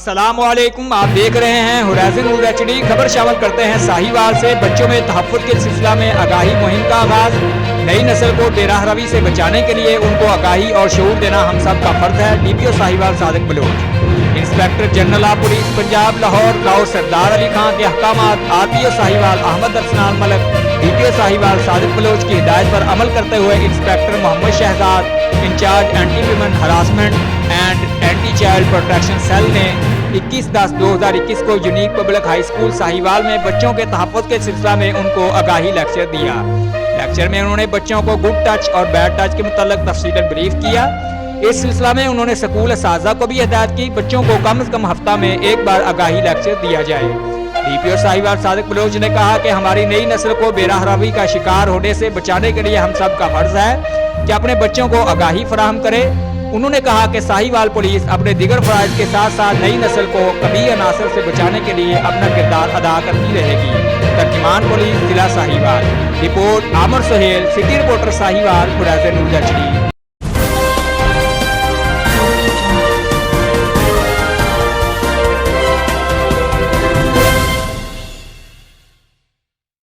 السلام علیکم، آپ دیکھ رہے ہیں ہورائزن نیوز HD۔ خبر شامل کرتے ہیں ساہیوال سے۔ بچوں میں تحفظ کے سلسلہ میں آگاہی مہم کا آغاز۔ نئی نسل کو بے راہ روی سے بچانے کے لیے ان کو آگاہی اور شعور دینا ہم سب کا فرض ہے۔ DPO Sahiwal Sadiq Baloch. Inspector general of police Punjab Lahore سردار علی خان کے احکامات۔ RPO ساہیوال احمد ارسلان ملک DPO ساہیوال صادق بلوچ کی ہدایت پر عمل کرتے ہوئے inspector Muhammad Shahzad incharge anti women harassment and anti child protection cell نے 21/10/2021 کو unique public high school Sahiwal میں بچوں کے تحفظ کے سلسلہ میں ان کو آگاہی لیکچر دیا۔ لیکچر میں انہوں نے بچوں کو گڈ ٹچ اور بیڈ ٹچ کے متعلق تفصیلاً بریف کیا۔ اس سلسلہ میں انہوں نے اسکول اساتذہ کو بھی ہدایت کی بچوں کو کم از کم ہفتہ میں ایک بار آگاہی لیکچر دیا جائے۔ DPO ساہیوال صادق بلوچ نے کہا کہ ہماری نئی نسل کو بے راہ روی کا شکار ہونے سے بچانے کے لیے ہم سب کا فرض ہے کہ اپنے بچوں کو آگاہی فراہم کرے۔ انہوں نے کہا کہ ساہیوال پولیس اپنے دیگر فرائض کے ساتھ ساتھ نئی نسل کو قبیح عناصر سے بچانے کے لیے اپنا کردار ادا کرتی رہے گی۔ ترجمان پولیس ضلع Sahiwal. Report Amir Sohail, city reporter Sahiwal, horizon news HD۔